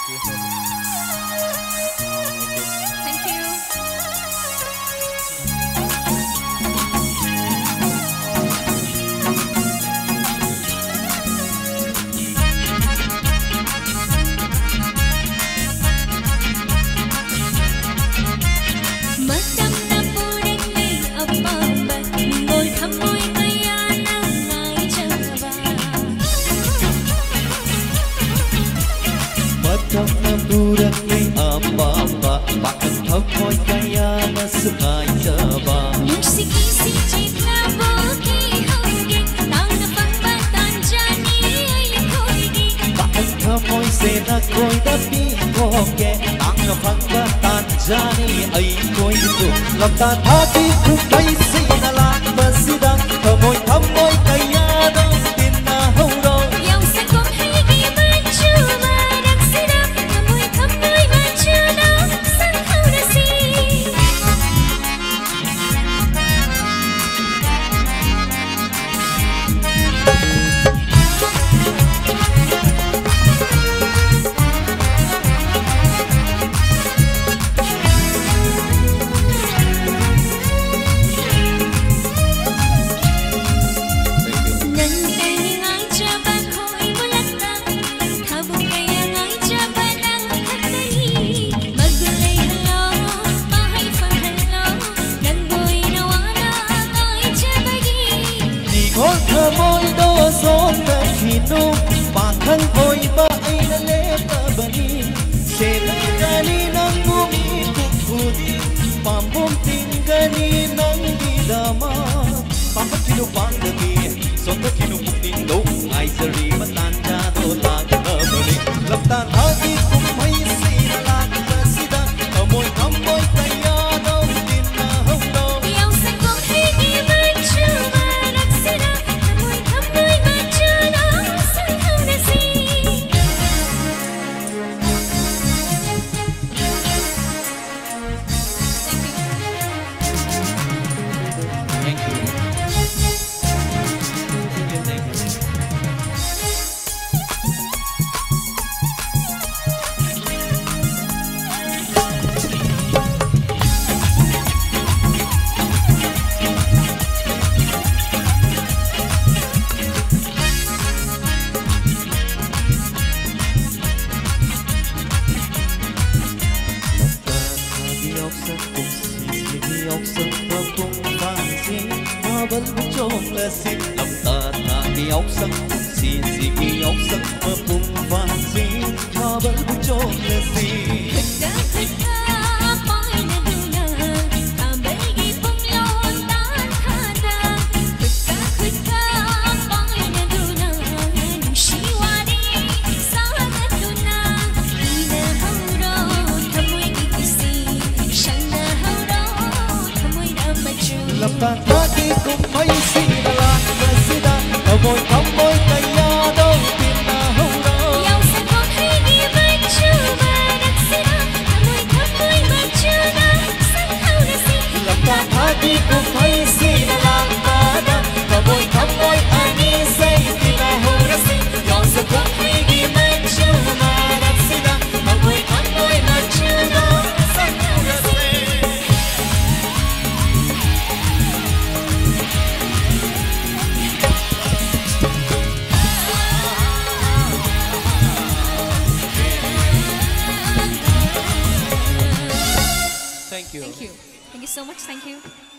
Thank you. Bakit ako'y kaya nasakay sa ba? Nagsikisi na buki hugik Tao na pangbatan dyan ay ko'y Bakit ako'y sinako'y dapi koke Ang napangbatan dyan ay ko'y ito Lamtan hati ko kay sinalang basidang Kamoy kaya nang tinahuro Yaw sa kong higi manchuma Nagsidang kamoy manchuna Sang kaunasi Kamoy do son na kinu Bakang hoy ba ay naleta bani Sila gani ng umikukudi Pamumping gani ng didama Papat kinupang dami Son na kinupukting do Ay sari matanda do lagi na bali Laptan hagi kung may sinalang kasida Kamoy kaya daw tinahong do Yaw sa kong higi manchuma Nagsidang kamoy manchuna Sang kaunasi Thank you. Xin lòng ta tha đi ốc sắc xin gì đi ốc sắc mơ bùng vang xin cho bớt bùng trộm là gì Làm ta tha đi cùng mấy xin là sida kamoy kaya daw tinahuro Yaw sa kong higi manchuma Nagsidang kamoy manchuna Sang kaunasi Lamtan hati kung may sinalang bada Kamoy anisay tinahurasi Yaw sa kong higi manchuma Nagsidang kamoy manchuna Sang kaunasi Thank you. Thank you so much. Thank you.